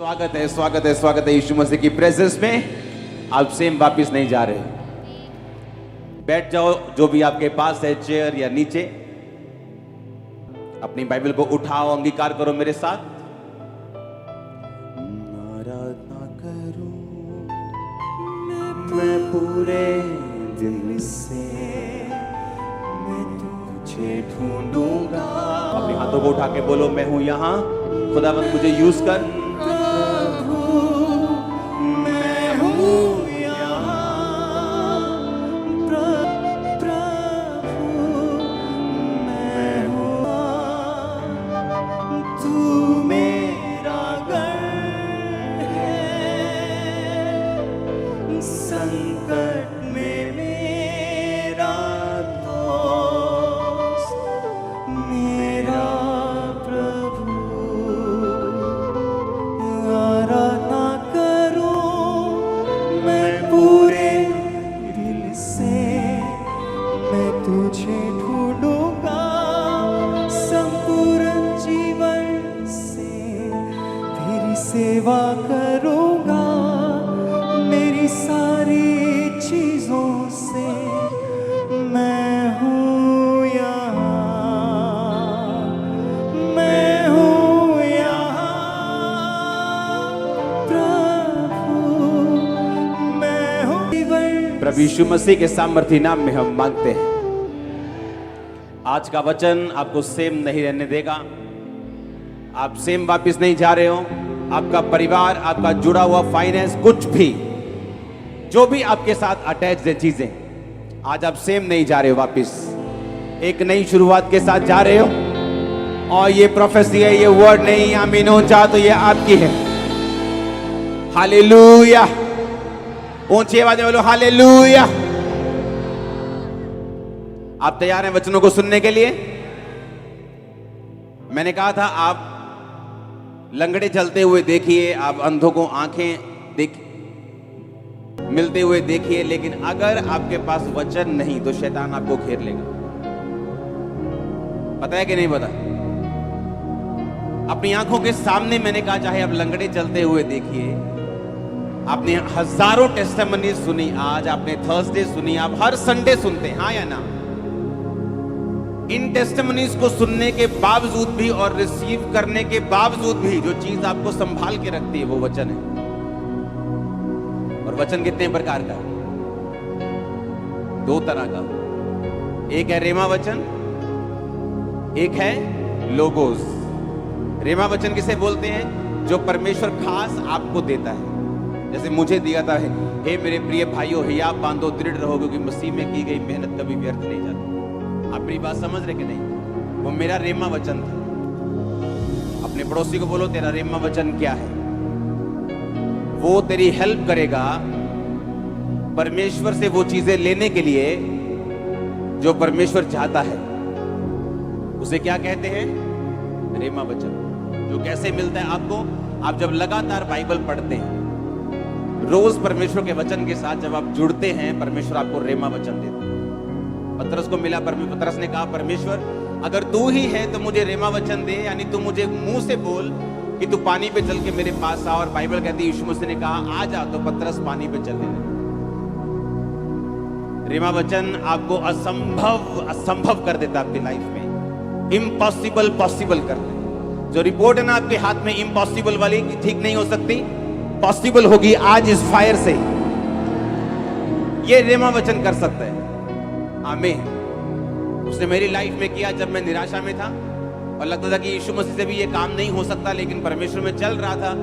स्वागत है यीशु मसीह की प्रेजेंस में। आप सेम वापिस नहीं जा रहे। बैठ जाओ, जो भी आपके पास है, चेयर या नीचे। अपनी बाइबल को उठाओ, अंगीकार करो मेरे साथ। आराधना करूं मैं पूरे दिल से, मैं तुझे ढूंढूंगा। अपने हाथों को उठा के बोलो, मैं हूं यहाँ, खुदावंद मुझे यूज कर। सेवा करूंगा मेरी सारी चीजों से, मैं हूँ यहाँ, मैं हूँ यहाँ प्रभु, मैं हूँ। प्रभु यीशु मसीह के सामर्थी नाम में हम मांगते हैं। आज का वचन आपको सेम नहीं रहने देगा। आप सेम वापिस नहीं जा रहे हो। आपका परिवार, आपका जुड़ा हुआ फाइनेंस, कुछ भी जो भी आपके साथ अटैच है चीजें, आज आप सेम नहीं जा रहे हो। वापिस एक नई शुरुआत के साथ जा रहे हो। और ये प्रोफेसी है, ये वर्ड नहीं आमीन हो चाह तो ये आपकी है। हालेलुया, ऊंची आवाज में बोलो हालेलुया। आप तैयार हैं वचनों को सुनने के लिए? मैंने कहा था आप लंगड़े चलते हुए देखिए, आप अंधों को आंखें मिलते हुए देखिए, लेकिन अगर आपके पास वचन नहीं तो शैतान आपको घेर लेगा। पता है कि नहीं पता? अपनी आंखों के सामने मैंने कहा, चाहे आप लंगड़े चलते हुए देखिए। आपने हजारों टेस्टिमनी सुनी, आज आपने थर्सडे सुनी, आप हर संडे सुनते हैं, हाँ या ना? इन टेस्टिमनीज को सुनने के बावजूद भी और रिसीव करने के बावजूद भी जो चीज आपको संभाल के रखती है वो वचन है। और वचन कितने प्रकार का? दो तरह का। एक है रेमा वचन, एक है लोगोस। रेमा वचन किसे बोलते हैं? जो परमेश्वर खास आपको देता है। जैसे मुझे दिया था, हे मेरे प्रिय भाइयों, हियाव बांधो, दृढ़ रहो, क्योंकि मसीह में की गई मेहनत कभी व्यर्थ नहीं जाती। आप मेरी बात समझ रहे कि नहीं? वो मेरा रेमा वचन था। अपने पड़ोसी को बोलो, तेरा रेमा वचन क्या है? वो तेरी हेल्प करेगा परमेश्वर से वो चीजें लेने के लिए जो परमेश्वर चाहता है। उसे क्या कहते हैं? रेमा वचन। जो कैसे मिलता है आपको? आप जब लगातार बाइबल पढ़ते हैं, रोज परमेश्वर के वचन के साथ जब आप जुड़ते हैं, परमेश्वर आपको रेमा वचन देता है। पतरस को मिला, पतरस ने कहा, परमेश्वर अगर तू ही है तो मुझे रेमा वचन दे, यानी तू मुझे मुंह से बोल कि तू पानी पे चल के मेरे पास आ। और बाइबल कहती है यीशु मसीह ने कहा आ जा, तो पतरस पानी पे चलने लगा। रेमा वचन आपको असंभव कर देता आपकी लाइफ में। इम्पॉसिबल पॉसिबल कर दे। जो रिपोर्ट है ना आपके हाथ में इम्पॉसिबल वाली, ठीक नहीं हो सकती, पॉसिबल होगी आज इस फायर से। ये रेमा वचन कर सकता है। आमीन। उसने मेरी लाइफ में किया जब मैं निराशा में था और लगता था कि यीशु मसीह से भी ये काम नहीं हो सकता, लेकिन परमेश्वर में चल रहा था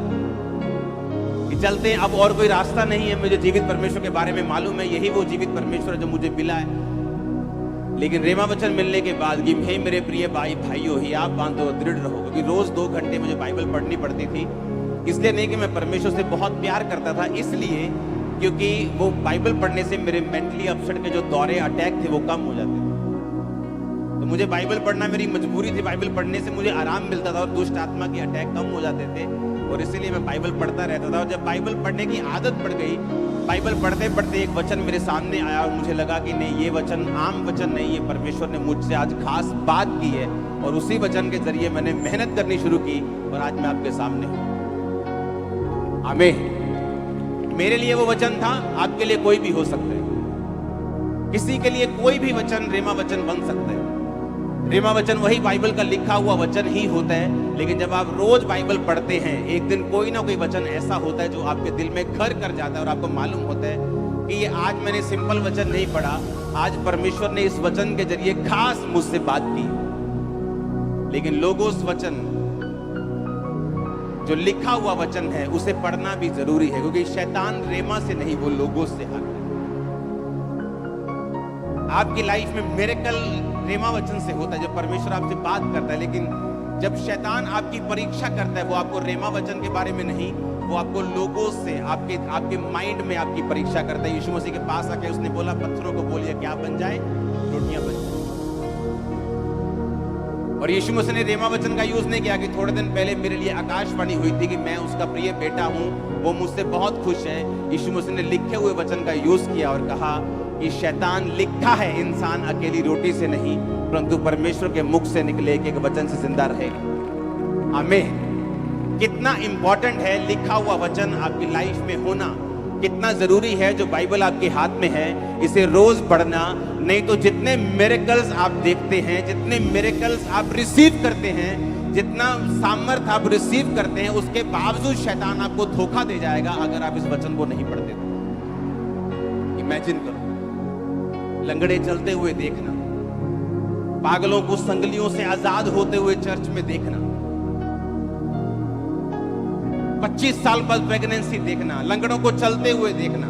कि चलते अब और कोई रास्ता नहीं है। मुझे जीवित परमेश्वर के बारे में मालूम है, यही वो जीवित परमेश्वर जो मुझे मिला है। लेकिन रेमा वचन मिलने के बाद कि हे मेरे प्रिय भाइयों, हियाव बांधो, दृढ़ रहो, क्योंकि रोज 2 घंटे मुझे बाइबल पढ़नी पड़ती थी। इसलिए नहीं कि मैं परमेश्वर से बहुत प्यार करता था, इसलिए क्योंकि वो बाइबल पढ़ने से मेरे मेंटली अपसेट के जो दौरे, अटैक थे, वो कम हो जाते थे। तो मुझे बाइबल पढ़ना मेरी मजबूरी थी। बाइबल पढ़ने से मुझे आराम मिलता था और दुष्ट आत्मा के अटैक कम हो जाते थे, और इसीलिए मैं बाइबल पढ़ता रहता था। और जब बाइबल पढ़ने की आदत पड़ गई, बाइबल पढ़ते पढ़ते एक वचन मेरे सामने आया और मुझे लगा कि नहीं, ये वचन आम वचन नहीं है, परमेश्वर ने मुझसे आज खास बात की है। और उसी वचन के जरिए मैंने मेहनत करनी शुरू की और आज मैं आपके सामने हूँ। आमीन। मेरे लिए वो वचन था, आपके लिए कोई भी हो सकता है। किसी के लिए कोई भी वचन रेमा वचन बन सकता है। रेमा वचन वही बाइबल का लिखा हुआ वचन ही होता है, लेकिन जब आप रोज बाइबल पढ़ते हैं, एक दिन कोई ना कोई वचन ऐसा होता है जो आपके दिल में घर कर जाता है और आपको मालूम होता है कि ये आज मैंने सिंपल वचन नहीं पढ़ा, आज परमेश्वर ने इस वचन के जरिए खास मुझसे बात की। लेकिन लोगोस वचन जो लिखा हुआ वचन है उसे पढ़ना भी जरूरी है, क्योंकि शैतान रेमा से नहीं, वो लोगोस से आता है। आपकी लाइफ में मिरेकल रेमा वचन से होता है, जब परमेश्वर आपसे बात करता है। लेकिन जब शैतान आपकी परीक्षा करता है, वो आपको रेमा वचन के बारे में नहीं, वो आपको लोगों से, आपके माइंड में आपकी परीक्षा करता है। यीशु मसीह के पास आके उसने बोला, पत्थरों को बोलिए क्या बन जाए, रोटियां बन जाए। और यीशु मसीह ने रेमा वचन का यूज नहीं किया कि थोड़े दिन पहले मेरे लिए आकाशवाणी हुई थी कि मैं उसका प्रिय बेटा हूं, वो मुझसे बहुत खुश है। यीशु मसीह ने लिखे हुए वचन का यूज किया और कहा कि शैतान, लिखा है इंसान अकेली रोटी से नहीं परंतु परमेश्वर के मुख से निकले एक वचन से जिंदा रहेगा। आमीन। कितना इंपॉर्टेंट है लिखा हुआ वचन आपकी लाइफ में होना, कितना जरूरी है जो बाइबल आपके हाथ में है, इसे रोज पढ़ना। नहीं तो जितने मिरेकल्स आप देखते हैं, जितने मिरेकल्स आप रिसीव करते हैं, जितना सामर्थ आप रिसीव करते हैं, उसके बावजूद शैतान आपको धोखा दे जाएगा अगर आप इस वचन को नहीं पढ़ते तो। इमेजिन करो, लंगड़े चलते हुए देखना, पागलों को संगलियों से आजाद होते हुए चर्च में देखना, 25 साल बाद प्रेगनेंसी देखना, लंगड़ों को चलते हुए देखना,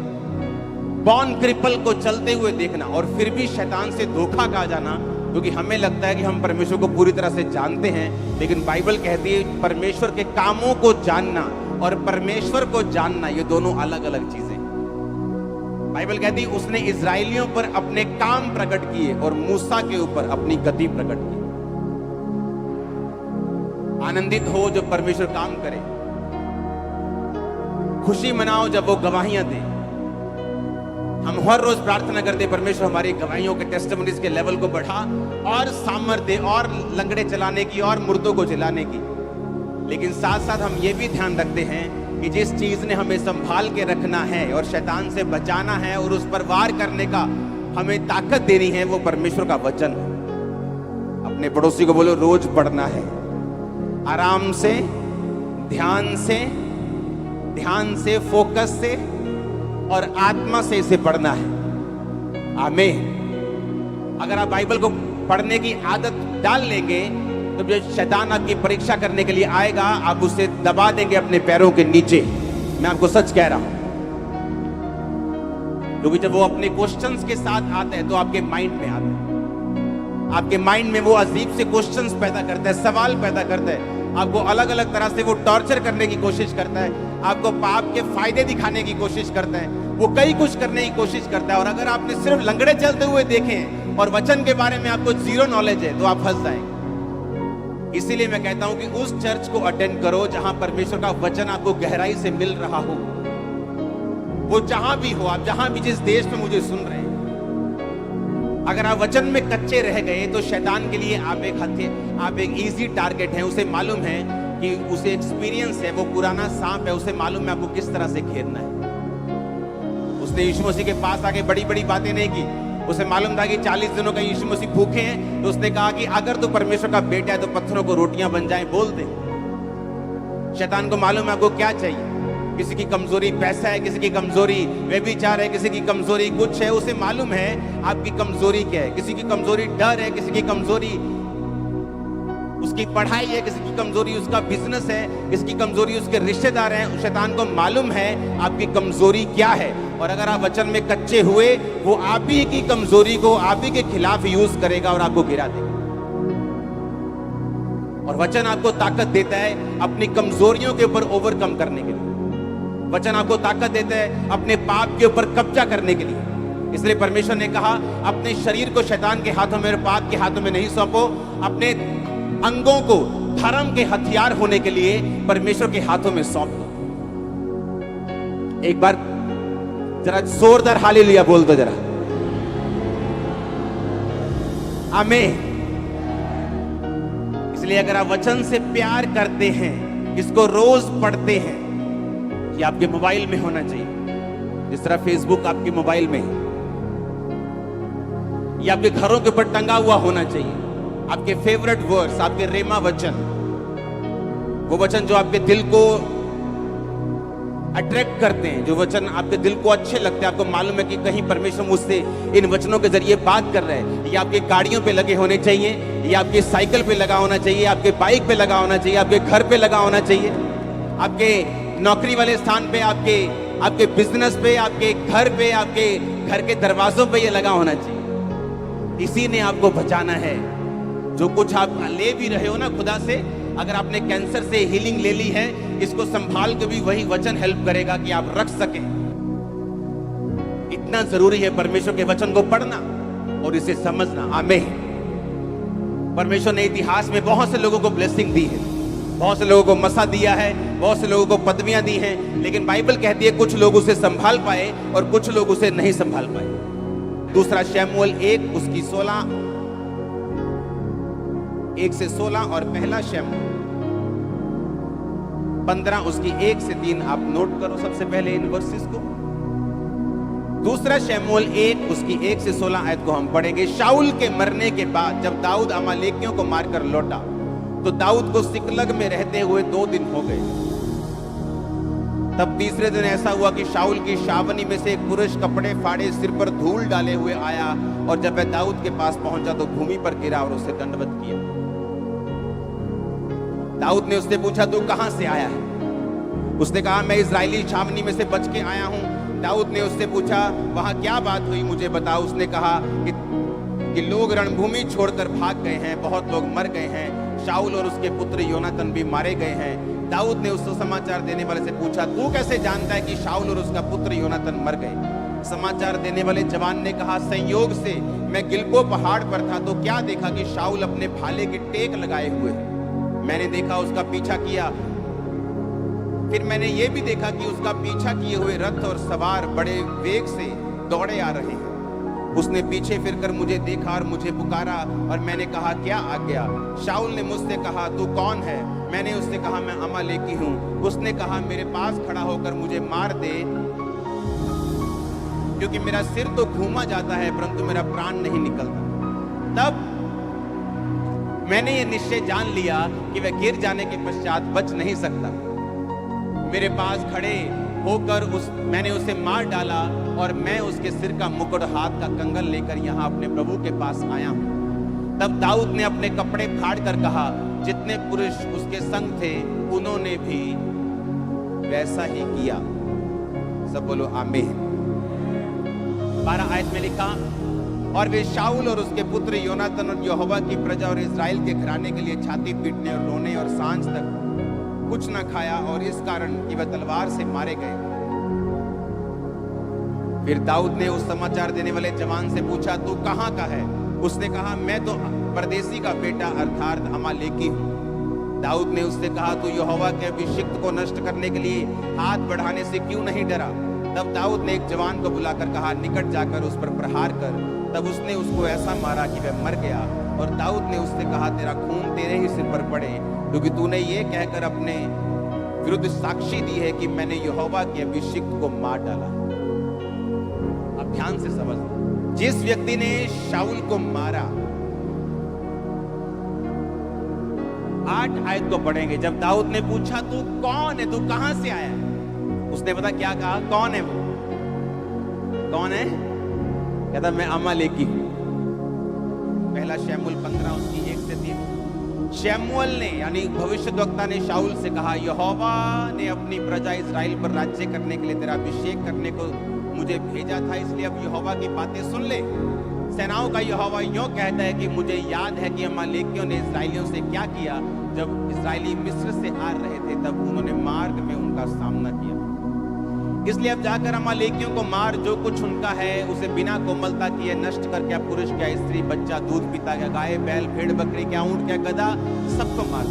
बॉर्न क्रिपल को चलते हुए देखना, और फिर भी शैतान से धोखा खा जाना, क्योंकि हमें लगता है कि हम परमेश्वर को पूरी तरह से जानते हैं। लेकिन बाइबल कहती है परमेश्वर के कामों को जानना और परमेश्वर को जानना ये दोनों अलग अलग चीजें। बाइबल कहती है उसने इजराइलियों पर अपने काम प्रकट किए और मूसा के ऊपर अपनी गति प्रकट की। आनंदित हो जब परमेश्वर काम करे, खुशी मनाओ जब वो गवाहियां दे। हम हर रोज प्रार्थना करते परमेश्वर हमारी गवाहियों के टेस्टिमनीज के लेवल को बढ़ा और सामर्थ्य दे, और लंगड़े चलाने की और मुर्दों को जिलाने की। लेकिन साथ साथ हम ये भी ध्यान रखते हैं कि जिस चीज ने हमें संभाल के रखना है और शैतान से बचाना है और उस पर वार करने का हमें ताकत देनी है, वो परमेश्वर का वचन है। अपने पड़ोसी को बोलो, रोज पढ़ना है, आराम से, ध्यान से, फोकस से और आत्मा से इसे पढ़ना है। आमीन। अगर आप बाइबल को पढ़ने की आदत डाल लेंगे तो जब शैतान आपकी परीक्षा करने के लिए आएगा, आप उसे दबा देंगे अपने पैरों के नीचे। मैं आपको सच कह रहा हूं, क्योंकि जब वो अपने क्वेश्चंस के साथ आता है तो आपके माइंड में आता है। आपके माइंड में वो अजीब से क्वेश्चंस पैदा करता है, सवाल पैदा करता है, आपको अलग अलग तरह से वो टॉर्चर करने की कोशिश करता है, आपको पाप के फायदे दिखाने की कोशिश करता है, वो कई कुछ करने की कोशिश करता है। और अगर आपने सिर्फ लंगड़े चलते हुए देखे और वचन के बारे में आपको जीरो नॉलेज है तो आप फंस जाएंगे। इसीलिए मैं कहता हूं कि उस चर्च को अटेंड करो जहां परमेश्वर का वचन आपको गहराई से मिल रहा हो। वो जहां भी हो, आप जहां भी, जिस देश में मुझे सुन रहे हैं, अगर आप वचन में कच्चे रह गए तो शैतान के लिए आप एक इजी टारगेट हैं। उसे मालूम है कि उसे एक्सपीरियंस है, वो पुराना सांप है, उसे मालूम है आपको किस तरह से घेरना है। उसने यीशु मसीह के पास आके बड़ी बड़ी बातें नहीं की। उसे मालूम था कि 40 दिनों का यीशु मसीह भूखे हैं, तो उसने कहा कि अगर तू परमेश्वर का बेटा है तो पत्थरों को रोटियां बन जाएं, बोल दे। शैतान को मालूम है आपको क्या चाहिए। किसी की कमजोरी पैसा है, किसी की कमजोरी व्यभिचार है, किसी की कमजोरी कुछ है। उसे मालूम है आपकी कमजोरी क्या है। किसी की कमजोरी डर है, किसी की कमजोरी उसकी पढ़ाई है, किसी की कमजोरी उसका बिजनेस है, किसी की कमजोरी उसके रिश्तेदार हैं। शैतान को मालूम है आपकी कमजोरी क्या है, और अगर आप वचन में कच्चे हुए, वो आप ही की कमजोरी को आप ही के खिलाफ यूज करेगा और आपको गिरा देगा। और वचन आपको ताकत देता है अपनी कमजोरियों के ऊपर ओवरकम करने के लिए। वचन आपको ताकत देता है अपने पाप के ऊपर कब्जा करने के लिए। इसलिए परमेश्वर ने कहा, अपने शरीर को शैतान के हाथों में, पाप के हाथों में नहीं सौंपो। अपने अंगों को धर्म के हथियार होने के लिए परमेश्वर के हाथों में सौंप दो। एक बार जरा जोरदार हालेलुया बोल दो जरा। आमीन। इसलिए अगर आप वचन से प्यार करते हैं, इसको रोज पढ़ते हैं, ये आपके मोबाइल में होना चाहिए, जिस तरह फेसबुक आपके मोबाइल में है। ये आपके घरों के ऊपर टंगा हुआ होना चाहिए। आपके फेवरेट वर्ड्स, आपके रेमा वचन, वो वचन जो आपके दिल को अट्रैक्ट करते हैं, जो वचन आपके दिल को अच्छे लगते हैं, आपको मालूम है कि कहीं परमेश्वर मुझसे इन वचनों के जरिए बात कर रहे हैं। ये आपकी गाड़ियों पे लगे होने चाहिए, ये आपकी साइकिल पे लगा होना चाहिए, आपके बाइक पे लगा होना चाहिए, आपके घर पे लगा होना चाहिए, आपके नौकरी वाले स्थान पे, आपके बिजनेस पे, आपके घर पे, आपके घर के दरवाजों पे ये लगा होना चाहिए। इसी ने आपको बचाना है। जो कुछ आप ले भी रहे हो ना खुदा से, अगर आपने कैंसर से हीलिंग ले ली है, इसको संभाल के भी वही वचन हेल्प करेगा कि आप रख सकें। इतना जरूरी है परमेश्वर के वचन को पढ़ना और इसे समझना। आमीन। परमेश्वर ने इतिहास में बहुत से लोगों को ब्लेसिंग दी है, बहुत से लोगों को मसा दिया है, बहुत से लोगों को पदवियां दी हैं, लेकिन बाइबल कहती है कुछ लोग उसे संभाल पाए और कुछ लोग उसे नहीं संभाल पाए। दूसरा शमूएल 1 उसकी 1 से 16 और पहला शमूएल 15 उसकी 1 से 3 आप नोट करो सबसे पहले इन वर्सेस को। दूसरा शमूएल 1 उसकी 1 से 16 आयत को हम पढ़ेंगे। शाऊल के मरने के बाद जब दाऊद अमालेकियों को मारकर लौटा तो दाऊद को सिकलग में रहते हुए 2 दिन हो गए। तब तीसरे दिन ऐसा हुआ कि शाऊल की छावनी में से एक पुरुष कपड़े फाड़े सिर पर धूल डाले हुए आया और जब वह दाऊद के पास पहुंचा तो भूमि पर गिरा और उसे दंडवत किया। दाऊद ने उससे पूछा तू कहां से आया है? उसने कहा मैं इजरायली छावनी में से बच के आया हूं। दाऊद ने उससे पूछा वहां क्या बात हुई मुझे बता। उसने कहा कि लोग रणभूमि छोड़कर भाग गए हैं, बहुत लोग मर गए हैं, शाऊल और उसके पुत्र योनातन भी मारे गए हैं। दाऊद ने उससे समाचार देने वाले से पूछा तू कैसे जानता है कि शाऊल और उसका पुत्र योनातन मर गए? समाचार देने वाले जवान ने कहा संयोग से मैं गिलबो पहाड़ पर था तो क्या देखा कि शाऊल अपने भाले की टेक लगाए हुए है। मैंने देखा उसका पीछा किया, फिर मैंने ये भी देखा कि उसका पीछा किए हुए रथ और सवार बड़े वेग से दौड़े आ रहे हैं। उसने पीछे फिरकर मुझे देखा और मुझे पुकारा और मैंने कहा क्या आज्ञा? शाऊल ने मुझसे कहा तू कौन है? मैंने उससे कहा मैं अमालेकी हूं। उसने कहा मेरे पास खड़ा होकर मुझे मार दे, क्योंकि मेरा सिर तो घूमा जाता है परंतु मेरा प्राण नहीं निकलता। तब मैंने ये निश्चय जान लिया कि वह गिर जाने के पश्चात बच नहीं सकता। मेरे पास खड़े होकर मैंने उसे मार डाला और मैं उसके सिर का मुकुट हाथ का कंगन लेकर यहाँ अपने प्रभु के पास आया हूँ। तब दाऊद ने अपने कपड़े फाड़ कर कहा जितने पुरुष उसके संग थे उन्होंने भी वैसा ही किया। सब बोलो आमीन। 12 आयत में लिखा और वे शाऊल और उसके पुत्र योनातन और यहोवा की प्रजा और इजराइल के घराने के लिए छाती पीटने और रोने और सांझ तक कुछ न खाया और इस कारण कि वह तलवार से मारे गए। फिर दाऊद ने उस समाचार देने वाले जवान से पूछा तू कहां का है? उसने कहा मैं तो परदेसी का बेटा अर्थात अमालेकी हूं। दाऊद ने उससे कहा तू यहोवा के अभिषिक्त को नष्ट करने के लिए हाथ बढ़ाने से क्यों नहीं डरा? तब दाऊद ने एक जवान को बुलाकर कहा निकट जाकर उस पर प्रहार कर। तब उसने उसको ऐसा मारा कि वह मर गया और दाऊद ने उससे कहा तेरा खून तेरे ही सिर पर पड़े, क्योंकि तूने ये कहकर अपने विरुद्ध साक्षी दी है कि मैंने यहोवा के अभिषिक्त को मार डाला। अब ध्यान से समझ, जिस व्यक्ति ने शाऊल को मारा, 8 आयत को पढ़ेंगे। जब दाऊद ने पूछा तू कौन है, तू कहां से आया है? उसने पता क्या कहा? कौन है वो? कौन है? कहता मैं अमालेकी हूं। पहला शमूएल 15 उसकी 1 से 3। शमूएल ने यानी भविष्यद्वक्ता ने शाऊल से कहा यहोवा ने अपनी प्रजा इजराइल पर राज्य करने के लिए तेरा अभिषेक करने को मुझे भेजा था, इसलिए अब यहोवा की बातें सुन ले। सेनाओं का यहोवा यूं कहता है कि मुझे याद है कि अमालेकियों ने इजराइलियों से क्या किया। जब इजराइली मिस्र से आ रहे थे तब उन्होंने मार्ग में उनका सामना किया। इसलिए अब जाकर अमालेकियों को मार, जो कुछ उनका है उसे बिना कोमलता किए नष्ट कर। क्या पुरुष, क्या स्त्री, बच्चा, दूध पीता, क्या गाय, बैल, भेड़, बकरी, क्या ऊंट, क्या गधा, सबको मार।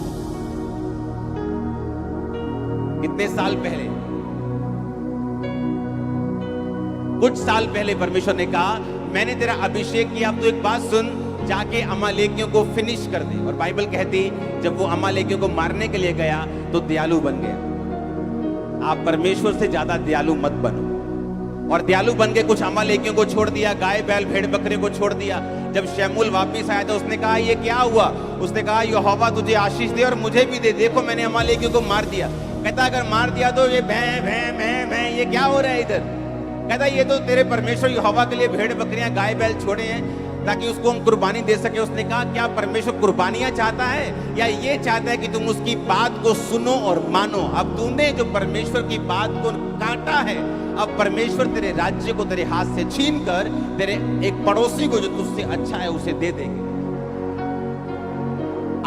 कितने साल पहले? कुछ साल पहले परमेश्वर ने कहा मैंने तेरा अभिषेक किया, अब तो एक बात सुन, जाके अमालेकियों को फिनिश कर दे। और बाइबल कहती जब वो अमालेकियों को मारने के लिए गया तो दयालु बन गया। आप परमेश्वर से ज्यादा दयालु मत बनो। और दयालु बन के कुछ अमालेकियों को छोड़ दिया, गाय बैल भेड़ बकरे को छोड़ दिया। जब शमूएल वापिस आया तो उसने कहा ये क्या हुआ? उसने कहा यहोवा तुझे आशीष दे और मुझे भी दे, देखो मैंने अमालेकियों को मार दिया। कहता अगर मार दिया तो ये भैं भैं भैं भैं ये क्या हो रहा है इधर? कहता ये तो तेरे परमेश्वर यहोवा के लिए भेड़ बकरियां गाय बैल छोड़े हैं ताकि उसको हम कुर्बानी दे सके। उसने कहा क्या परमेश्वर कुर्बानियां चाहता है या ये चाहता है कि तुम उसकी बात को सुनो और मानो? अब तूने जो परमेश्वर की बात को काटा है, अब परमेश्वर तेरे राज्य को तेरे हाथ से छीन कर तेरे एक पड़ोसी को जो तुझसे अच्छा है उसे दे देंगे।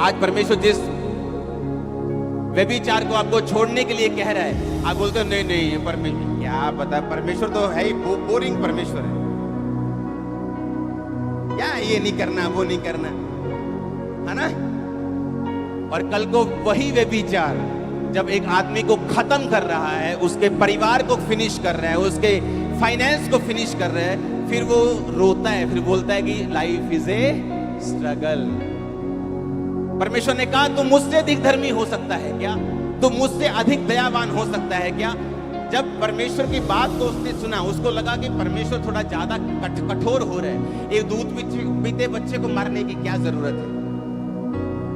आज परमेश्वर जिस व्यभिचार को आपको छोड़ने के लिए कह रहा है, आप बोलते हो नहीं नहीं ये परमेश्वर, क्या पता परमेश्वर तो है ही बोरिंग परमेश्वर है, क्या ये नहीं करना वो नहीं करना, है ना? और कल को वही व्यभिचार जब एक आदमी को खत्म कर रहा है, उसके परिवार को फिनिश कर रहा है, उसके फाइनेंस को फिनिश कर रहा है, फिर वो रोता है, फिर बोलता है कि लाइफ इज ए स्ट्रगल। परमेश्वर ने कहा तू मुझसे अधिक धर्मी हो सकता है क्या? तू मुझसे अधिक दयावान हो सकता है क्या? जब परमेश्वर की बात को उसने सुना, उसको लगा कि परमेश्वर थोड़ा ज्यादा कठोर हो रहा है, एक दूध पीते बच्चे को मारने की क्या जरूरत है?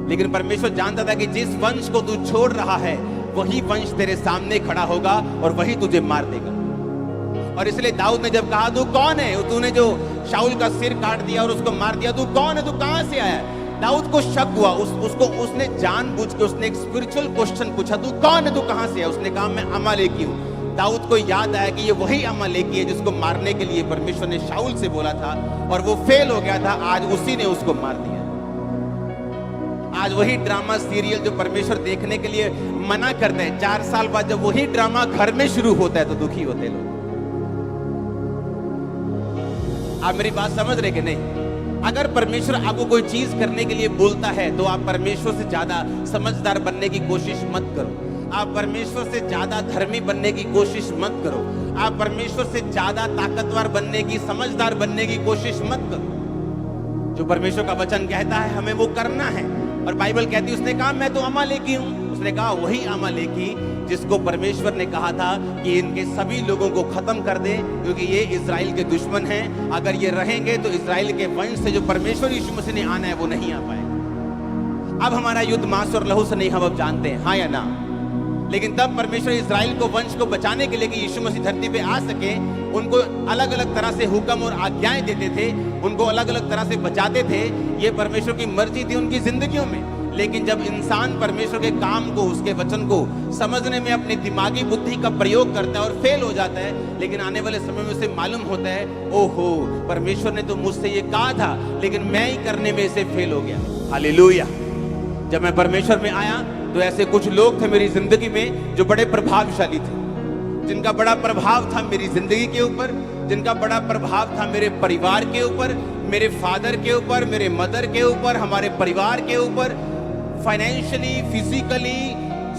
लेकिन परमेश्वर जानता था कि जिस वंश को तू छोड़ रहा है वही वंश तेरे सामने खड़ा होगा और वही तुझे मार देगा। और इसलिए दाऊद ने जब कहा तू कौन है, तूने जो शाऊल का सिर काट दिया और उसको मार दिया, तू कौन है, तू कहां से आया? दाऊद को शक हुआ, उसने जानबूझ के उसने एक स्पिरिचुअल क्वेश्चन पूछा, तू कौन है, तू कहां से है? उसने कहा मैं अमालेकी हूं। दाऊद को याद आया कि ये वही अमालेकी है जिसको मारने के लिए परमेश्वर ने शाऊल से बोला था और वो फेल हो गया था, आज उसी ने उसको मार दिया। आज वही ड्रामा सीरियल जो परमेश्वर देखने के लिए मना करते हैं, 4 साल बाद जब वही ड्रामा घर में शुरू होता है तो दुखी होते लोग। आप मेरी बात समझ रहे कि नहीं? अगर परमेश्वर आपको कोई चीज करने के लिए बोलता है तो आप परमेश्वर से ज्यादा समझदार बनने की कोशिश मत करो। आप परमेश्वर से ज्यादा धर्मी बनने की कोशिश मत करो। आप परमेश्वर से ज्यादा ताकतवर बनने की, समझदार बनने की कोशिश मत करो। जो परमेश्वर का वचन कहता है हमें वो करना है। और बाइबल कहती है, उसने कहा मैं तो अमालेकी हूं। उसने कहा वही अमालेकी जिसको परमेश्वर ने कहा था कि इनके सभी लोगों को खत्म कर दे क्योंकि ये इजराइल के दुश्मन हैं। अगर ये रहेंगे तो इजराइल के वंश से जो परमेश्वर यीशु मसीह ने आना है वो नहीं आ पाएगा। अब हमारा युद्ध मांस और लहू से नहीं, हम अब जानते हैं, हाँ या ना? लेकिन तब परमेश्वर इजराइल को वंश को बचाने के लिए कि यीशु मसीह धरती पे आ सके, उनको अलग अलग तरह से हुक्म और आज्ञाएं देते थे, उनको अलग अलग तरह से बचाते थे। ये परमेश्वर की मर्जी थी उनकी जिंदगियों में। लेकिन जब इंसान परमेश्वर के काम को, उसके वचन को समझने में अपनी दिमागी बुद्धि का प्रयोग करता है और फेल हो जाता है, लेकिन आने वाले समय में उसे मालूम होता है ओहो परमेश्वर ने तो मुझसे ये कहा था लेकिन मैं ही करने में इसे फेल हो गया। हालेलुया। जब मैं परमेश्वर में आया तो ऐसे कुछ लोग थे मेरी जिंदगी में जो बड़े प्रभावशाली थे, जिनका बड़ा प्रभाव था मेरी जिंदगी के ऊपर, जिनका बड़ा प्रभाव था मेरे परिवार के ऊपर, मेरे फादर के ऊपर, मेरे मदर के ऊपर, हमारे परिवार के ऊपर, फाइनेंशियली, फिजिकली,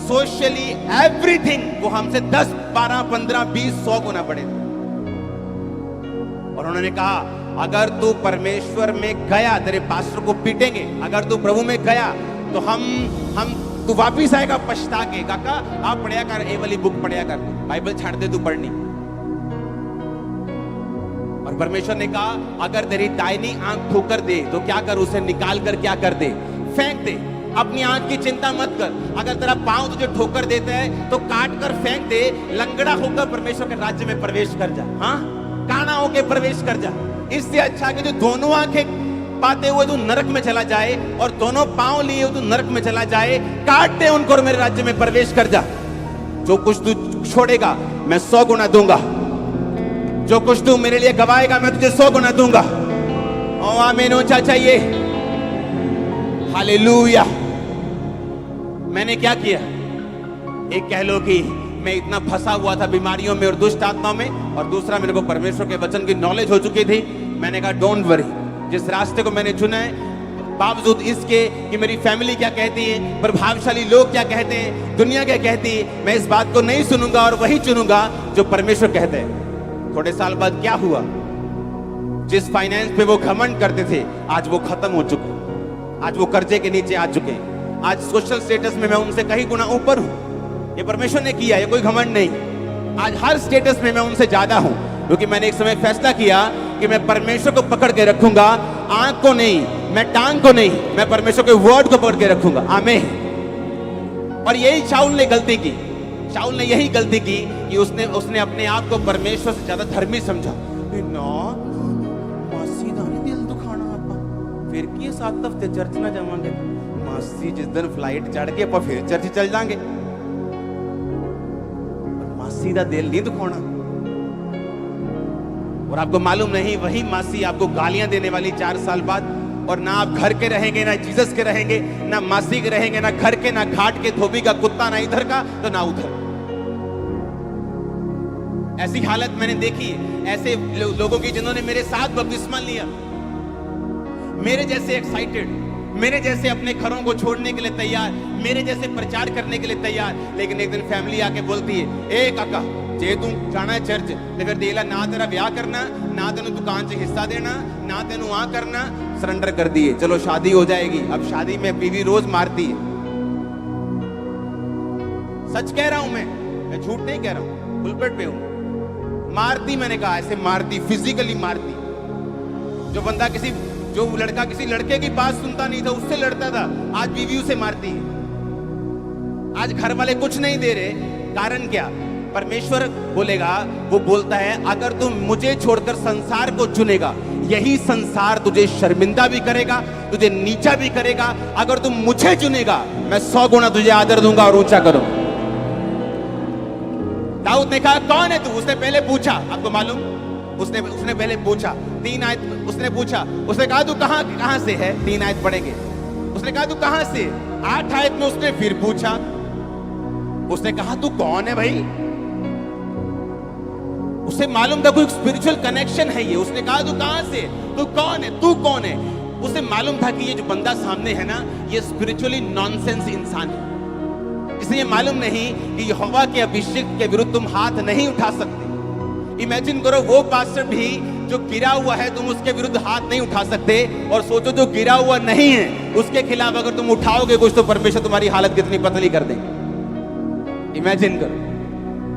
सोशली, एवरीथिंग। वो हमसे 10, 12, 15, 20, 100 गुना बड़े थे। और उन्होंने कहा अगर तू परमेश्वर में गया तेरे पास्टर को पीटेंगे, अगर तू प्रभु में गया तो हम तू वापिस आएगा पछता के। काका आप पढ़िया कर, ए वाली बुक पढ़िया कर, बाइबल छाड़ दे तू पढ़नी। और परमेश्वर ने कहा अगर तेरी दाहिनी आंख ठोकर दे तो क्या कर, उसे निकाल कर क्या कर दे, फेंक दे। अपनी आंख की चिंता मत कर। अगर तेरा पांव तुझे ठोकर देता है तो काट कर फेंक दे, लंगड़ा होकर परमेश्वर के राज्य में प्रवेश कर जा। हाँ, काना होकर प्रवेश कर जा। इससे अच्छा कि जो दोनों आंखें पाते हुए तू नरक में चला जाए और दोनों पांव लिए हुए तू नरक में चला जाए, काट दे उनको और मेरे राज्य में प्रवेश कर जा। जो कुछ तू छोड़ेगा मैं 100 गुना दूंगा, जो कुछ तू मेरे लिए गवाएगा मैं तुझे 100 गुना दूंगा। ओ आमीन ऊंचा चाहिए। हालेलुया। मैंने क्या किया? एक कह लो कि मैं इतना फंसा हुआ था बीमारियों में और दुष्ट आत्माओं में, और दूसरा मेरे को परमेश्वर के वचन की नॉलेज हो चुकी थी। मैंने कहा डोंट वरी, जिस रास्ते को मैंने चुना है, बावजूद इसके कि मेरी फैमिली क्या कहती है, प्रभावशाली लोग क्या कहते हैं, दुनिया क्या कहती है, मैं इस बात को नहीं सुनूंगा और वही चुनूंगा जो परमेश्वर कहते हैं। थोड़े साल बाद क्या हुआ? जिस फाइनेंस पे वो घमंड करते थे आज वो खत्म हो चुके, आज वो कर्जे के नीचे आ चुके। आज सोशल स्टेटस में मैं उनसे कहीं गुना ऊपर हूं। ये परमेश्वर ने किया, ये कोई घमंड नहीं। आज हर स्टेटस में मैं उनसे ज्यादा हूं, क्योंकि मैंने एक समय फैसला किया कि मैं परमेश्वर को पकड़ के रखूंगा, आंख को नहीं, मैं टांग को नहीं, मैं परमेश्वर के वर्ड को पकड़ के रखूंगा। आमीन। और यही शाऊल ने गलती की, शाऊल ने यही गलती की कि उसने अपने आप को परमेश्वर से ज्यादा धर्मी समझा। दिल दुखाना आपा फिर की 7 हफ्ते चर्च ना जावांगे, मासी जिस दिन फ्लाइट चढ़ के आप फिर चर्च चल जाएंगे, मासी का दिल नहीं दुखाना। और आपको मालूम नहीं, वही मासी आपको गालियां देने वाली 4 साल बाद, और ना आप घर के रहेंगे, ना जीसस के रहेंगे, ना मासी के रहेंगे, ना घर के, ना घाट के धोबी का कुत्ता, ना इधर का तो ना उधर। ऐसी हालत मैंने देखी, ऐसे लोगों की जिन्होंने मेरे साथ बपतिस्मा लिया, मेरे जैसे एक्साइटेड, मेरे जैसे अपने घरों को छोड़ने के लिए तैयार, मेरे जैसे प्रचार करने के लिए तैयार, लेकिन एक दिन फैमिली आके बोलती है, ए काका जे तू जाना है चर्च ते फिर देला ना तेरा ब्याह करना, ना तेन दुकान से हिस्सा देना, ना तेन आ करना, सरेंडर कर दिए, चलो शादी हो जाएगी। अब शादी में बीवी रोज मारती है। सच कह रहा हूं, मैं झूठ नहीं कह रहा हूं, पुलपिट पे हूं। मारती, मैंने कहा ऐसे मारती, फिजिकली मारती। जो लड़का किसी लड़के की बात सुनता नहीं था, उससे लड़ता था, आज बीवी उसे मारती है। आज घर वाले कुछ नहीं दे रहे, कारण क्या? परमेश्वर बोलेगा, वो बोलता है, अगर तुम मुझे छोड़कर संसार को चुनेगा, यही संसार तुझे शर्मिंदा भी करेगा, तुझे नीचा भी करेगा। अगर तुम मुझे चुनेगा, मैं 100 गुना तुझे आदर दूंगा और ऊंचा करूंगा। दाऊद ने कहा, कौन है तू? उसने पहले पूछा, आपको मालूम, उसने पहले पूछा, 3 आयत उसने पूछा, उसने कहा तू कहां से है? 3 आयत पढ़ेंगे। उसने कहा तू कहां से? 8 आयत में उसने फिर पूछा, उसने कहा तू कौन है भाई? उसे मालूम था कोई स्पिरिचुअल कनेक्शन है ये। उसने कहा तू कहां से, तू कौन है, तू कौन है? उसे मालूम था कि ये जो बंदा सामने है ना, ये स्पिरिचुअली नॉनसेंस इंसान है। इसलिए मालूम नहीं कि यहोवा के अभिषेक के विरुद्ध तुम हाथ नहीं उठा सकते। इमेजिन करो, वो पास्टर भी जो गिरा हुआ है, तुम उसके विरुद्ध हाथ नहीं उठा सकते, और सोचो जो गिरा हुआ नहीं है उसके खिलाफ अगर तुम उठाओगे कुछ, तो परमेश्वर तुम्हारी हालत कितनी पतली कर देंगे। इमेजिन करो,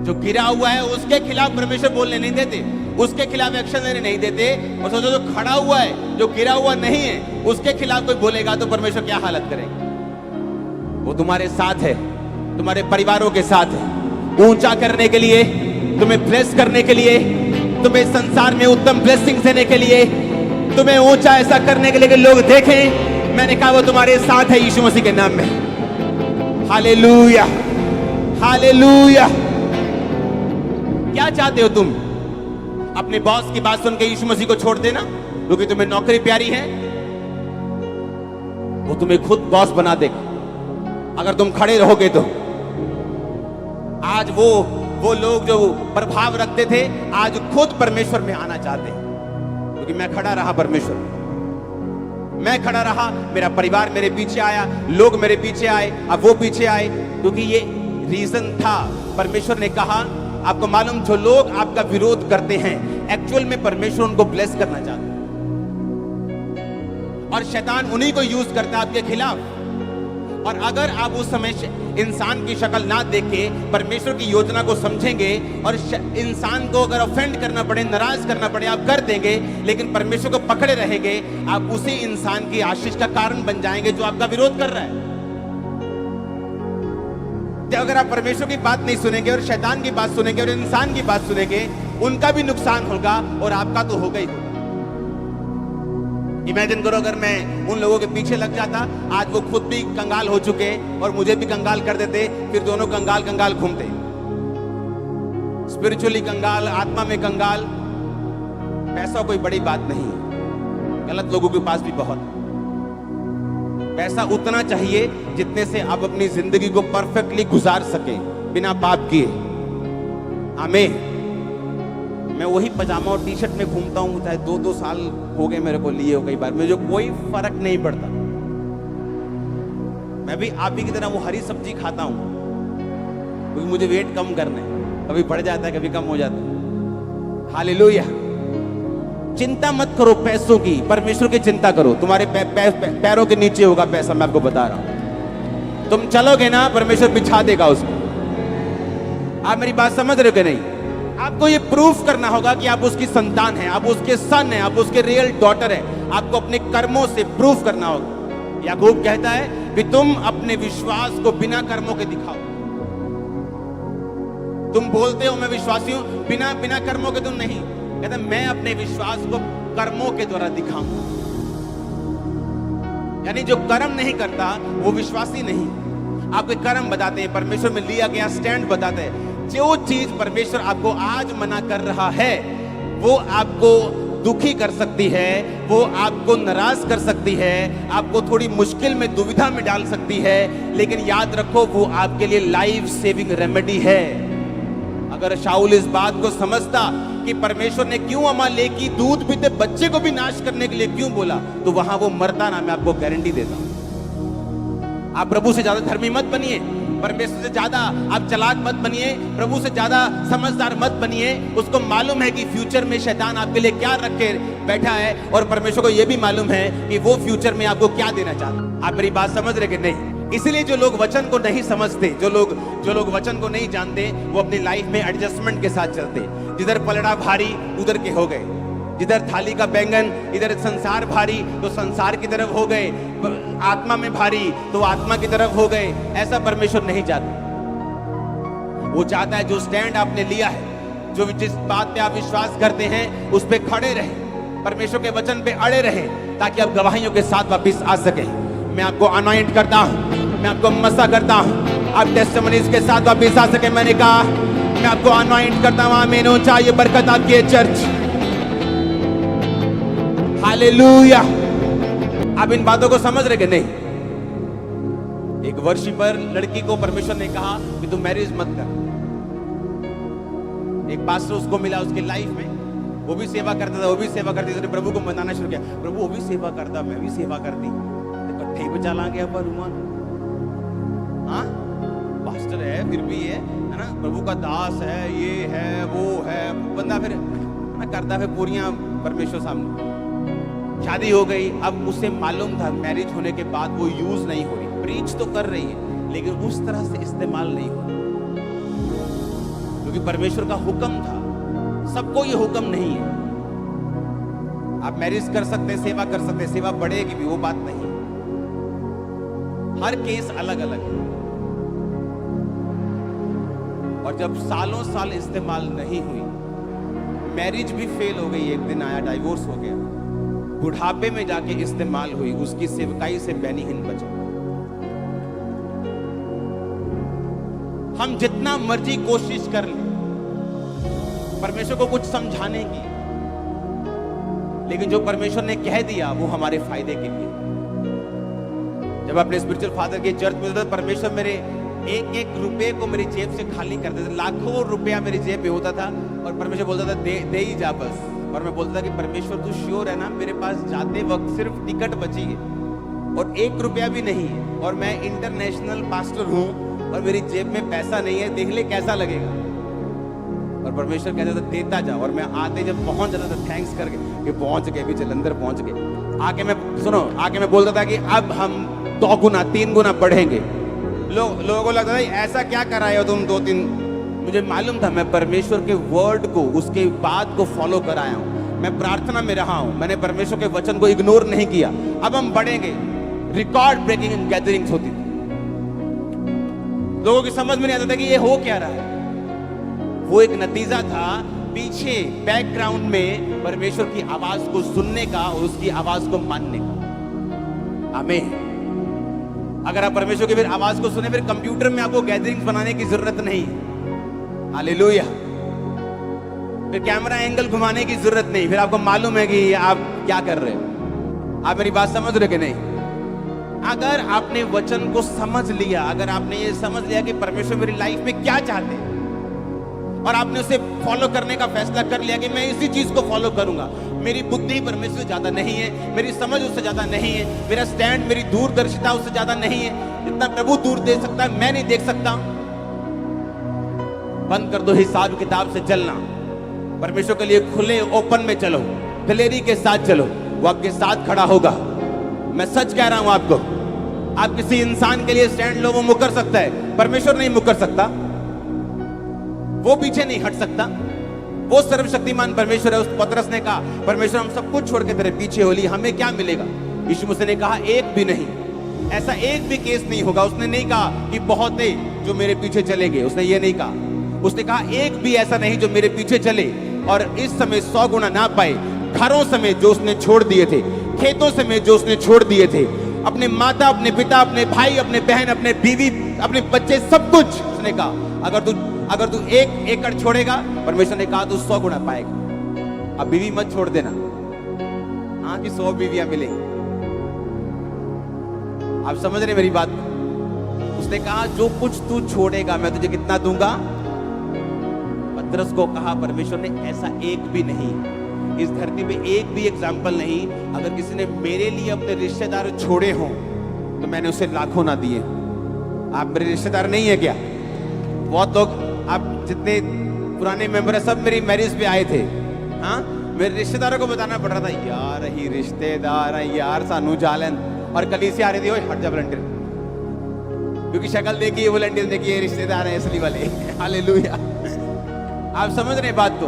जो गिरा हुआ है उसके खिलाफ परमेश्वर बोलने नहीं देते, उसके खिलाफ एक्शन लेने नहीं देते, और सोचो जो खड़ा हुआ है, जो गिरा हुआ नहीं है, उसके खिलाफ कोई बोलेगा तो परमेश्वर क्या हालत करेगा? वो तुम्हारे साथ है, तुम्हारे परिवारों के साथ है, ऊंचा करने के लिए, तुम्हें ब्लेस करने के लिए, तुम्हें संसार में उत्तम ब्लेसिंग देने के लिए, तुम्हें ऊंचा ऐसा करने के लिए कि लोग देखें। मैंने कहा वो तुम्हारे साथ है यीशु मसीह के नाम में। Hallelujah, hallelujah. क्या चाहते हो तुम? अपने बॉस की बात सुन के यीशु मसीह को छोड़ देना क्योंकि तुम्हें नौकरी प्यारी है? वो तुम्हें खुद बॉस बना देगा अगर तुम खड़े रहोगे तो। आज वो लोग जो प्रभाव रखते थे, आज खुद परमेश्वर में आना चाहते हैं, क्योंकि मैं खड़ा रहा परमेश्वर, मैं खड़ा रहा, मेरा परिवार मेरे पीछे आया, लोग मेरे पीछे आए, अब वो पीछे आए, क्योंकि ये रीजन था। परमेश्वर ने कहा, आपको मालूम, जो लोग आपका विरोध करते हैं, एक्चुअल में परमेश्वर उनको ब्लेस करना चाहता है, और शैतान उन्हीं को यूज करता है आपके खिलाफ। और अगर आप उस समय इंसान की शक्ल ना देख के परमेश्वर की योजना को समझेंगे, और इंसान को अगर ऑफेंड करना पड़े, नाराज करना पड़े, आप कर देंगे, लेकिन परमेश्वर को पकड़े रहेंगे, आप उसी इंसान की आशीष का कारण बन जाएंगे जो आपका विरोध कर रहा है। तो अगर आप परमेश्वर की बात नहीं सुनेंगे और शैतान की बात सुनेंगे और इंसान की बात सुनेंगे, उनका भी नुकसान होगा और आपका तो होगा ही होगा। इमेजिन करो, अगर मैं उन लोगों के पीछे लग जाता, आज वो खुद भी कंगाल हो चुके और मुझे भी कंगाल कर देते, फिर दोनों कंगाल कंगाल घूमते, स्पिरिचुअली कंगाल, आत्मा में कंगाल। पैसा कोई बड़ी बात नहीं, गलत लोगों के पास भी बहुत पैसा उतना चाहिए जितने से आप अपनी जिंदगी को परफेक्टली गुजार सके बिना पाप किए। आमीन। मैं वही पजामा और टी शर्ट में घूमता हूं, चाहे 2-2 साल हो गए मेरे को लिए हो, कई बार मुझे कोई फर्क नहीं पड़ता। मैं भी आप ही की तरह वो हरी सब्जी खाता हूं, क्योंकि मुझे वेट कम करना है, कभी बढ़ जाता है, कभी कम हो जाता है। हालेलुया। चिंता मत करो पैसों की, परमेश्वर की चिंता करो। तुम्हारे पैरों के नीचे होगा पैसा, मैं आपको बता रहा हूं। तुम चलोगे ना, परमेश्वर बिछा देगा उसको। आप मेरी बात समझ रहे हो कि नहीं? आपको ये प्रूफ करना होगा कि आप उसकी संतान हैं, आप उसके सन हैं, आप उसके रियल डॉटर हैं। आपको अपने कर्मों से प्रूफ करना होगा। याकूब कहता है कि तुम अपने विश्वास को बिना कर्मों के दिखाओ। तुम बोलते हो मैं विश्वासी हूं, बिना बिना कर्मों के तुम नहीं। कहता मैं अपने विश्वास को कर्मों के द्वारा दिखाऊं। यानी जो कर्म नहीं करता वो विश्वासी नहीं। आपके कर्म बताते हैं, परमेश्वर में लिया गया स्टैंड बताते हैं। जो चीज परमेश्वर आपको आज मना कर रहा है वो आपको दुखी कर सकती है, वो आपको नाराज कर सकती है, आपको थोड़ी मुश्किल में दुविधा में डाल सकती है, लेकिन याद रखो वो आपके लिए लाइफ सेविंग रेमेडी है। अगर शाऊल इस बात को समझता कि परमेश्वर ने क्यों अमालेकी की दूध पीते बच्चे को भी नाश करने के लिए क्यों बोला, तो वहां वो मरता ना। मैं आपको गारंटी देता हूं। आप प्रभु से ज्यादा धर्मी मत बनिए, परमेश्वर से ज्यादा आप चालाक मत बनिए, प्रभु से ज्यादा समझदार मत बनिए। उसको मालूम है कि फ्यूचर में शैतान आपके लिए क्या रखे बैठा है, और परमेश्वर को यह भी मालूम है कि वो फ्यूचर में आपको क्या देना चाहता। आप मेरी बात समझ रहे कि नहीं? इसीलिए जो लोग वचन को नहीं समझते, जो लोग वचन को नहीं जानते, वो अपनी लाइफ में एडजस्टमेंट के साथ चलते। जिधर पलड़ा भारी उधर के हो गए, जिधर थाली का बैंगन इधर संसार भारी तो संसार की तरफ हो गए, आत्मा में भारी तो आत्मा की तरफ हो गए। ऐसा परमेश्वर नहीं चाहता। वो चाहता है जो स्टैंड आपने लिया है, जो जिस बात पे आप विश्वास करते हैं उस पे खड़े रहे, परमेश्वर के वचन पे अड़े रहे, ताकि आप गवाहियों के साथ वापस आ सके। मैं आपको अनॉइंट करता हूं, मैं आपको मसा करता हूं, आप टेस्टिमनीज के साथ वापस आ सके। मैंने कहा मैं आपको अनॉइंट करता हूं। आमीन हो चाहिए, बरकत आपकी है चर्च। हालेलुया। आप इन बातों को समझ रहे कि नहीं? एक वर्शिपर लड़की को परमेश्वर ने कहा कि तू मैरिज मत कर। एक पास्टर उसको मिला उसकी लाइफ में, वो भी सेवा करता था, वो भी सेवा करती थी। उसने प्रभु को मनाना शुरू किया, प्रभु वो भी सेवा करता, मैं भी सेवा करती, इकट्ठे ही बचा लांगे अब रुमान। हाँ, पास्टर है फिर भी है ना, प्रभु का दास है, ये है वो है, बंदा फिर ना करता फिर पूरियां परमेश्वर सामने। शादी हो गई, अब उसे मालूम था मैरिज होने के बाद वो यूज नहीं हो रही, प्रीच तो कर रही है लेकिन उस तरह से इस्तेमाल नहीं हो रही, क्योंकि परमेश्वर का हुक्म था। सबको ये हुक्म नहीं है। आप मैरिज कर सकते हैं, सेवा कर सकते हैं, सेवा बढ़ेगी भी, वो बात नहीं। हर केस अलग अलग है, और जब सालों साल इस्तेमाल नहीं हुई, मैरिज भी फेल हो गई, एक दिन आया डाइवोर्स हो गया, बुढ़ापे में जाके इस्तेमाल हुई, उसकी सेवकाई से बेनीहीन बचा। हम जितना मर्जी कोशिश कर ले परमेश्वर को कुछ समझाने की, लेकिन जो परमेश्वर ने कह दिया वो हमारे फायदे के लिए। जब अपने स्पिरिचुअल फादर के चर्च में था, परमेश्वर मेरे एक एक रुपए को मेरी जेब से खाली कर देते। लाखों रुपया मेरी जेब में होता था और परमेश्वर बोलता था दे ही जा बस। और मैं बोलता था कि परमेश्वर तू श्योर है ना, मेरे पास जाते वक्त सिर्फ टिकट बची है और 1 रुपया भी नहीं है, और मैं इंटरनेशनल पास्टर हूं और मेरी जेब में पैसा नहीं है, देख ले कैसा लगेगा। और परमेश्वर कहता था देता जा, और मैं आते जब पहुंच जाता था थैंक्स करके कि पहुंच गए, भी जलंधर पहुंच गए। आके मैं बोलता था कि अब हम 2 गुना 3 गुना बढ़ेंगे। लोगों को लगता था ऐसा क्या कराए हो तुम 2-3। मुझे मालूम था मैं परमेश्वर के वर्ड को, उसके बात को फॉलो कर आया हूं। मैं प्रार्थना में रहा हूं, मैंने परमेश्वर के वचन को इग्नोर नहीं किया। अब हम बढ़ेंगे। रिकॉर्ड ब्रेकिंग गैदरिंग्स होती थी, लोगों की समझ में नहीं आता था कि ये हो क्या रहा है। वो एक नतीजा था पीछे बैकग्राउंड में परमेश्वर की आवाज को सुनने का और उसकी आवाज को मानने का। आमीन। अगर आप परमेश्वर की फिर आवाज को सुने, फिर कंप्यूटर में आपको गैदरिंग्स बनाने की जरूरत नहीं है। हालेलुया। फिर कैमरा एंगल घुमाने की जरूरत नहीं, फिर आपको मालूम है कि आप क्या कर रहे हो। आप मेरी बात समझ रहे कि नहीं? अगर आपने वचन को समझ लिया, अगर आपने ये समझ लिया कि परमेश्वर मेरी लाइफ में क्या चाहते हैं, और आपने उसे फॉलो करने का फैसला कर लिया कि मैं इसी चीज को फॉलो करूंगा, मेरी बुद्धि परमेश्वर से ज्यादा नहीं है, मेरी समझ उससे ज्यादा नहीं है, मेरा स्टैंड, मेरी दूरदर्शिता उससे ज्यादा नहीं है, जितना प्रभु दूर देख सकता है मैं नहीं देख सकता। बंद कर दो हिसाब किताब से चलना, परमेश्वर के लिए खुले ओपन में चलो, दिलेरी के साथ चलो, वो आपके साथ खड़ा होगा। मैं सच कह रहा हूं आपको, आप किसी इंसान के लिए स्टैंड लो, वो मुकर सकता है, परमेश्वर नहीं मुकर सकता। वो पीछे नहीं हट सकता। वो सर्वशक्तिमान परमेश्वर है। उस पतरस ने कहा, परमेश्वर हम सब कुछ छोड़ के तेरे पीछे हो लिए, हमें क्या मिलेगा? यीशु मसीह ने कहा, एक भी नहीं, ऐसा एक भी केस नहीं होगा। उसने नहीं कहा कि बहुत है जो मेरे पीछे चलेंगे, उसने ये नहीं कहा। उसने कहा एक भी ऐसा नहीं जो मेरे पीछे चले और इस समय 100 गुना ना पाए। घरों समेत जो उसने छोड़ दिए थे, खेतों समेत जो उसने छोड़ दिए थे, अपने माता, अपने पिता, अपने भाई, अपने बहन, अपने बीवी, अपने बच्चे, सब कुछ उसने कहा अगर तू 1 एकड़ छोड़ेगा, परमेश्वर ने कहा तू 100 गुना पाएगा। अब बीवी मत छोड़ देना, हाँ कि 100 बीवियां मिलेंगी। आप समझ रहे मेरी बात? उसने कहा जो कुछ तू छोड़ेगा मैं तुझे कितना दूंगा। पतरस को कहा परमेश्वर ने, ऐसा एक भी नहीं, इस धरती पे एक भी एग्जाम्पल नहीं, अगर किसी ने मेरे लिए अपने रिश्तेदार छोड़े हों तो मैंने उसे लाखों ना दिए। आप मेरे रिश्तेदार नहीं है क्या? बहुत लोग, आप जितने पुराने मेंबर है सब मेरी मैरिज पे आए थे। हाँ, मेरे रिश्तेदारों को बताना पड़ रहा था, यार ही रिश्तेदार है यार, सानू जालन। और कलीसिया आ रही थी, ओए हट जा वॉलंटियर, क्योंकि शक्ल देखी, वॉलंटियर देखिए, रिश्तेदार है असली वाले। हालेलुया। आप समझ रहे बात को?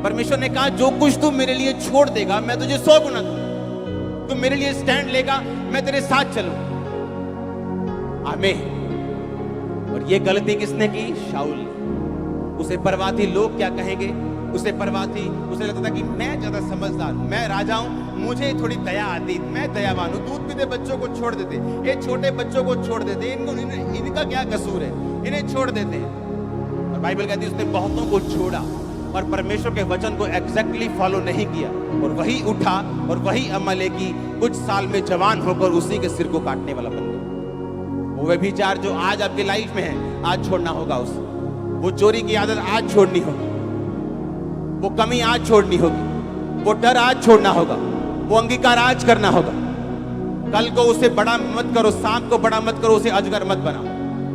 परमेश्वर ने कहा जो कुछ तू मेरे लिए छोड़ देगा मैं तुझे 100 गुना दूं। तू मेरे लिए स्टैंड लेगा, मैं तेरे साथ चलूं। आमीन। और ये गलती किसने की? शाऊल ने। उसे परवाह थी लोग क्या कहेंगे, उसे परवाह थी, उसे लगता था कि मैं ज्यादा समझदार हूं, मैं राजा हूं, मुझे थोड़ी दया आती, मैं दयावान हूं। दूध पीते बच्चों को छोड़ देते, ये छोटे बच्चों को छोड़ देते, इनका क्या कसूर है, इन्हें छोड़ देते हैं। और बाइबल कहती है उसने बहुतों को छोड़ा और परमेश्वर के वचन को एग्जैक्टली फॉलो नहीं किया, और वही उठा और वही अमलेकी कुछ साल में जवान होकर उसी के सिर को काटने वाला बन गया। वो व्यभिचार जो आज आपकी लाइफ में है, आज छोड़ना होगा उसे। वो चोरी की आदत आज छोड़नी होगी, वो कमी आज छोड़नी होगी, वो डर आज छोड़ना होगा, वो अंगीकार आज करना होगा। कल को उसे बड़ा मत करो, सांप को बड़ा मत करो, उसे अजगर मत बनाओ।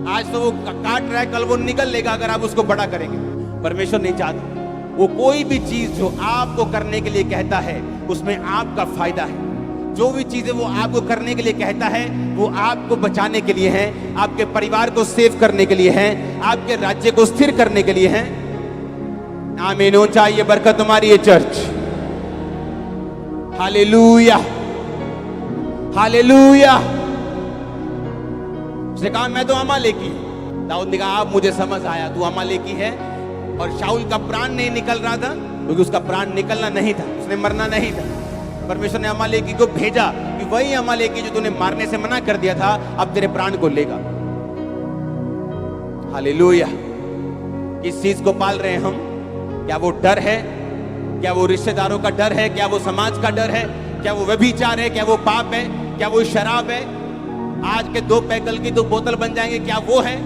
आज तो वो काट रहा है, कल वो निकल लेगा अगर आप उसको बड़ा करेंगे। परमेश्वर नहीं चाहता वो कोई भी चीज जो आपको करने के लिए कहता है उसमें आपका फायदा है। जो भी चीजें वो आपको करने के लिए कहता है वो आपको बचाने के लिए है, आपके परिवार को सेव करने के लिए है, आपके राज्य को स्थिर करने के लिए है। आमीन। ऊंचा ये बरकत तुम्हारी है चर्च। Hallelujah, hallelujah. उसने कहा मैं तो अमालेकी। दाऊद ने कहा अब मुझे समझ आया तू अमालेकी है। और शाऊल का प्राण नहीं निकल रहा था क्योंकि उसका प्राण निकलना नहीं था, उसने मरना नहीं था। परमेश्वर ने अमालेकी को भेजा कि वही अमालेकी जो तूने मारने से मना कर दिया था अब तेरे प्राण को लेगा। हालेलुया। किस चीज को पाल रहे हैं हम? क्या वो डर है? क्या वो रिश्तेदारों का डर है? क्या वो समाज का डर है? क्या वो व्यभिचार है? क्या वो पाप है? क्या वो शराब है? आज के 2 पैकल की 2 बोतल बन जाएंगे, क्या वो है?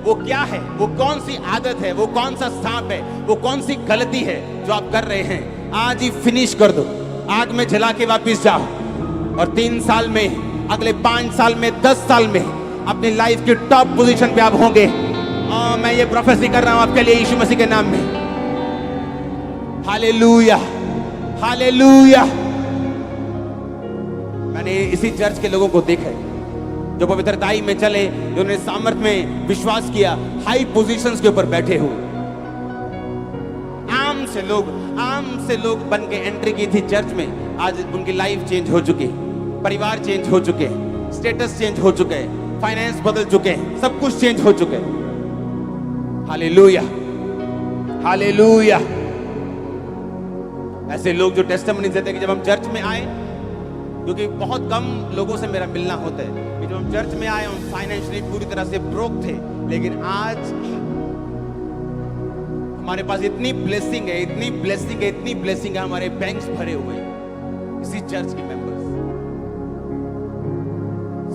वो क्या है? वो कौन सी आदत है? वो कौन सा सांप है? वो कौन सी गलती है जो आप कर रहे हैं? आज ही फिनिश कर दो, आग में जला के वापिस जाओ और 3 साल में, अगले 5 साल में, 10 साल में अपनी लाइफ की टॉप पोजीशन पे आप होंगे। मैं ये प्रोफेसी कर रहा हूं आपके लिए यीशु मसीह के नाम में। Hallelujah, hallelujah. मैंने इसी चर्च के लोगों को देखा है जो पवित्रताई में चले, जिन्होंने सामर्थ में विश्वास किया, हाई पोजीशंस के ऊपर बैठे हुए। आम से लोग बन के एंट्री की थी चर्च में, आज उनकी लाइफ चेंज हो चुकी है, परिवार चेंज हो चुके हैं, स्टेटस चेंज हो चुके हैं, फाइनेंस बदल चुके हैं, सब कुछ चेंज हो चुके हैं। Hallelujah, hallelujah. ऐसे लोग जो टेस्टिमनी देते हैं कि जब हम चर्च में आए, क्योंकि बहुत कम लोगों से मेरा मिलना होता है कि जब हम चर्च में आए हम फाइनेंशियली पूरी तरह से ब्रोक थे, लेकिन आज हमारे पास इतनी ब्लेसिंग है, इतनी ब्लेसिंग है, इतनी ब्लेसिंग है, हमारे बैंक्स भरे हुए हैं इसी चर्च के मेंबर्स।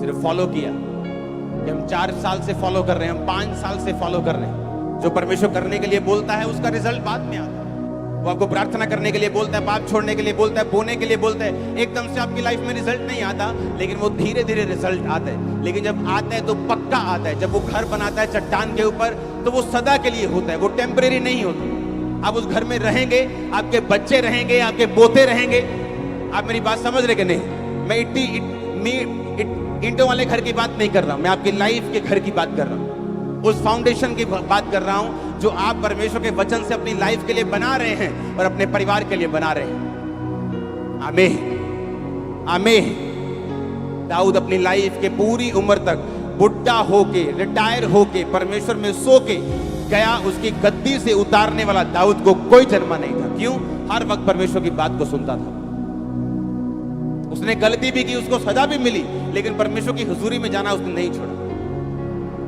सिर्फ फॉलो किया कि हम 4 साल से फॉलो कर रहे हैं, हम 5 साल से फॉलो कर रहे हैं। जो परमेश्वर करने के लिए बोलता है उसका रिजल्ट बाद में आता है। वो आपको प्रार्थना करने के लिए बोलता है, पाप छोड़ने के लिए बोलता है, बोने के लिए बोलता है, एकदम से आपकी लाइफ में रिजल्ट नहीं आता, लेकिन वो धीरे धीरे रिजल्ट आता है। लेकिन जब आता है तो पक्का आता है। जब वो घर बनाता है चट्टान के ऊपर तो वो सदा के लिए होता है, वो टेम्परेरी नहीं होता। आप उस घर में रहेंगे, आपके बच्चे रहेंगे, आपके पोते रहेंगे। आप मेरी बात समझ रहे कि नहीं? मैं ईंटों वाले घर की बात नहीं कर रहा हूं, मैं आपकी लाइफ के घर की बात कर रहा हूं, उस फाउंडेशन की बात कर रहा हूं जो आप परमेश्वर के वचन से अपनी लाइफ के लिए बना रहे हैं और अपने परिवार के लिए बना रहे हैं। आमीन आमीन। दाऊद अपनी लाइफ के पूरी उम्र तक बुढ़ा होके, रिटायर होके, परमेश्वर में सो के गया। उसकी गद्दी से उतारने वाला दाऊद को कोई जन्मा नहीं था। क्यों? हर वक्त परमेश्वर की बात को सुनता था। उसने गलती भी की, उसको सजा भी मिली, लेकिन परमेश्वर की हुजूरी में जाना उसने नहीं छोड़ा।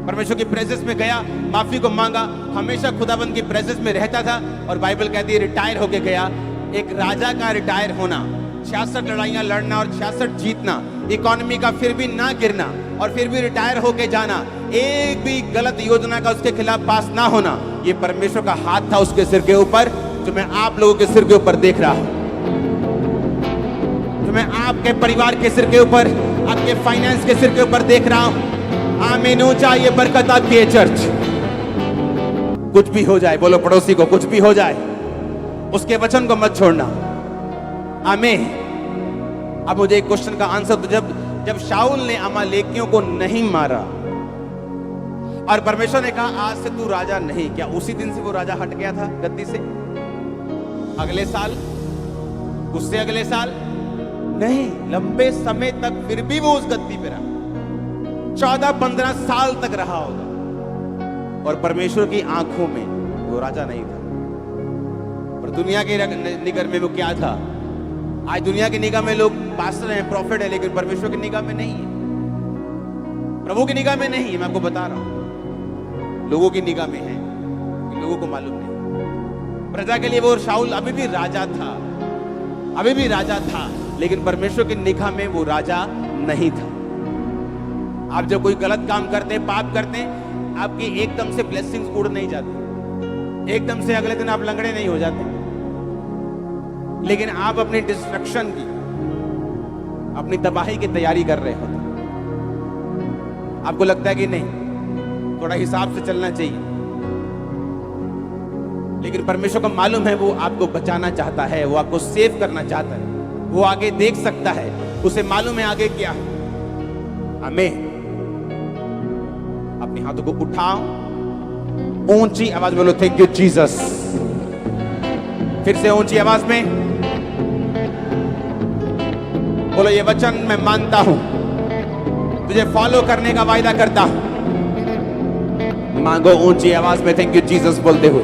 परमेश्वर की प्रेजेंस में गया, माफी को मांगा, हमेशा खुदाबंद की प्रेजेंस में रहता था। और बाइबल कहती है रिटायर होके गया। एक राजा का रिटायर होना, 66 लड़ाइयां लड़ना और 66 जीतना, इकोनॉमी का फिर भी ना गिरना और फिर भी रिटायर होके जाना, एक भी गलत योजना का उसके खिलाफ पास ना होना, ये परमेश्वर का हाथ था उसके सिर के ऊपर, जो मैं आप लोगों के सिर के ऊपर देख रहा हूं, जो मैं आपके परिवार के सिर के ऊपर, आपके फाइनेंस के सिर के ऊपर देख रहा हूं। आमीन। ऊंचा ये बरकत आपकी है चर्च। कुछ भी हो जाए, बोलो पड़ोसी को, कुछ भी हो जाए, उसके वचन को मत छोड़ना। आमीन। अब मुझे एक क्वेश्चन का आंसर दो। जब शाऊल ने अमालेकियों को नहीं मारा और परमेश्वर ने कहा आज से तू राजा नहीं, क्या उसी दिन से वो राजा हट गया था गद्दी से? अगले साल, उससे अगले साल नहीं, लंबे समय तक फिर भी वो उस गद्दी पे रहा। 14-15 साल तक रहा होगा और परमेश्वर की आंखों में वो राजा नहीं था। और दुनिया के निगाह में वो क्या था? आज दुनिया की निगाह में लोग पास्टर हैं, प्रॉफिट है, लेकिन परमेश्वर की निगाह में नहीं है, प्रभु की निगाह में नहीं है। मैं आपको बता रहा हूं, लोगों की निगाह में है, लोगों को मालूम नहीं। प्रजा के लिए वो शाऊल अभी भी राजा था, अभी भी राजा था, लेकिन परमेश्वर की निगाह में वो राजा नहीं था। आप जब कोई गलत काम करते हैं, पाप करते हैं, आपकी एकदम से ब्लेसिंग्स उड़ नहीं जाती, एकदम से अगले दिन आप लंगड़े नहीं हो जाते, लेकिन आप अपनी डिस्ट्रक्शन की, अपनी तबाही की तैयारी कर रहे होते। आपको लगता है कि नहीं, थोड़ा हिसाब से चलना चाहिए, लेकिन परमेश्वर को मालूम है वो आपको बचाना चाहता है, वो आपको सेव करना चाहता है, वो आगे देख सकता है, उसे मालूम है आगे क्या है। आमीन। अपने हाथों को उठाओ, ऊंची आवाज बोलो थैंक यू जीसस। फिर से ऊंची आवाज में बोलो ये वचन मैं मानता हूं, तुझे फॉलो करने का वायदा करता हूं। मांगो ऊंची आवाज में थैंक यू जीसस बोलते हुए।